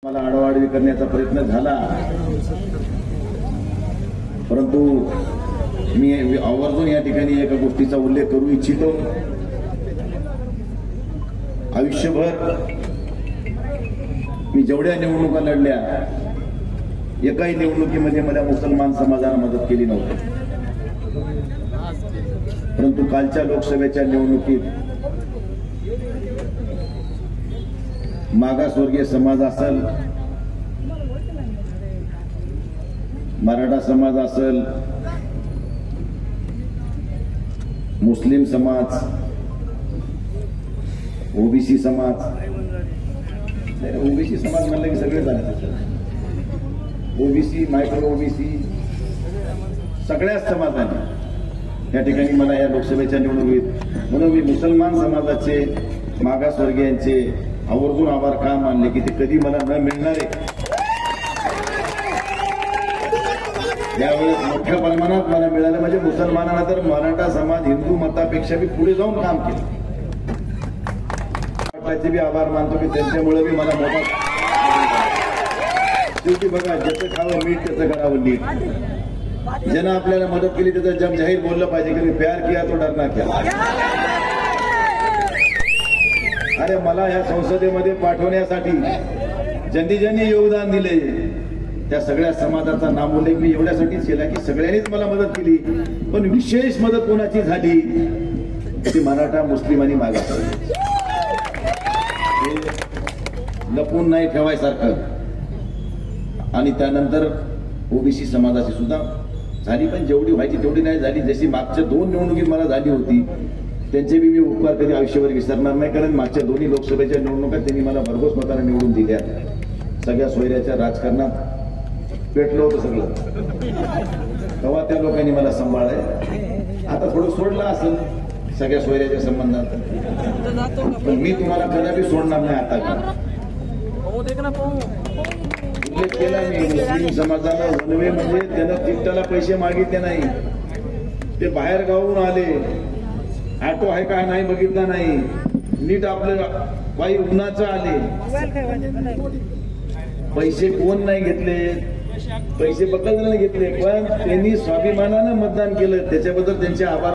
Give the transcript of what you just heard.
मला आडवाडवी करण्याचा प्रयत्न झाला, परंतु मी आवर्जून या ठिकाणी एका गोष्टीचा उल्लेख करू इच्छितो। आयुष्यभर मी जेवढ्या निवडणुका लढल्या, एकाही निवडणुकीमध्ये मला मुसलमान समाजाला मदत केली नव्हती, परंतु कालच्या लोकसभेच्या निवडणुकीत मागासवर्गीय समाज असेल, मराठा समाज असेल, मुस्लिम समाज, ओबीसी समाज, ओबीसी समाज म्हणलं की सगळे झाले, ओबीसी, मायक्रो ओबीसी, सगळ्याच समाजाने या ठिकाणी मला या लोकसभेच्या निवडणुकीत, म्हणून मी मुसलमान समाजाचे, मागासवर्गीयांचे आवर्जून आभार का मानले की ते कधी मला न मिळणारे यावेळेस मोठ्या प्रमाणात मला मिळालं। म्हणजे मुसलमानांना तर मराठा समाज हिंदू मतापेक्षा बी पुढे जाऊन काम केलं, त्याचे बी आभार मानतो की त्यांच्यामुळे बी मला मोठा शेवटी बघा, ज्याचं खावं मीठ त्याचं करावं नीट। ज्यानं आपल्याला मदत केली त्याचं जग जाहीर बोललं पाहिजे की मी प्यार किया तो डरना क्या। अरे मला ह्या संसदेमध्ये पाठवण्यासाठी ज्यांनी ज्यांनी योगदान दिले त्या सगळ्या समाजाचा नामोल्लेख मी एवढ्यासाठीच केला की सगळ्यांनीच मला मदत केली, पण विशेष मदत कोणाची झाली ती मराठा, मुस्लिम आणि मागासवर्गीय। लपून नाही ठेवायसारखं। आणि त्यानंतर ओबीसी समाजाची सुद्धा झाली, पण जेवढी व्हायची तेवढी नाही झाली। जशी मागच्या 2 निवडणुकीत मला झाली होती त्यांचे बी मी उपकार कधी आयुष्यभर विसरणार नाही, कारण मागच्या 2 लोकसभेच्या निवडणुकात त्यांनी मला भरघोस मताने निवडून दिल्या। सगळ्या सोयऱ्याच्या राजकारणात पेटलं होतं सगळं, तेव्हा त्या लोकांनी मला सांभाळलंय। आता थोडं सोडलं असेल सगळ्या सोयऱ्याच्या संबंधात, पण मी तुम्हाला कदापि सोडणार नाही। आता उल्लेख केला मी, मुस्लिम समाजाला वनवे म्हणजे त्यानं तिकटाला पैसे मागितले नाही, ते बाहेर गावून आले, ऑटो आहे का नाही बघितला नाही, नीट आपलं पायी उन्हाचं आले, पैसे कोण नाही घेतले, पैसे बकल नाही घेतले, पण त्यांनी स्वाभिमानानं मतदान केलं, त्याच्याबद्दल त्यांचे आभार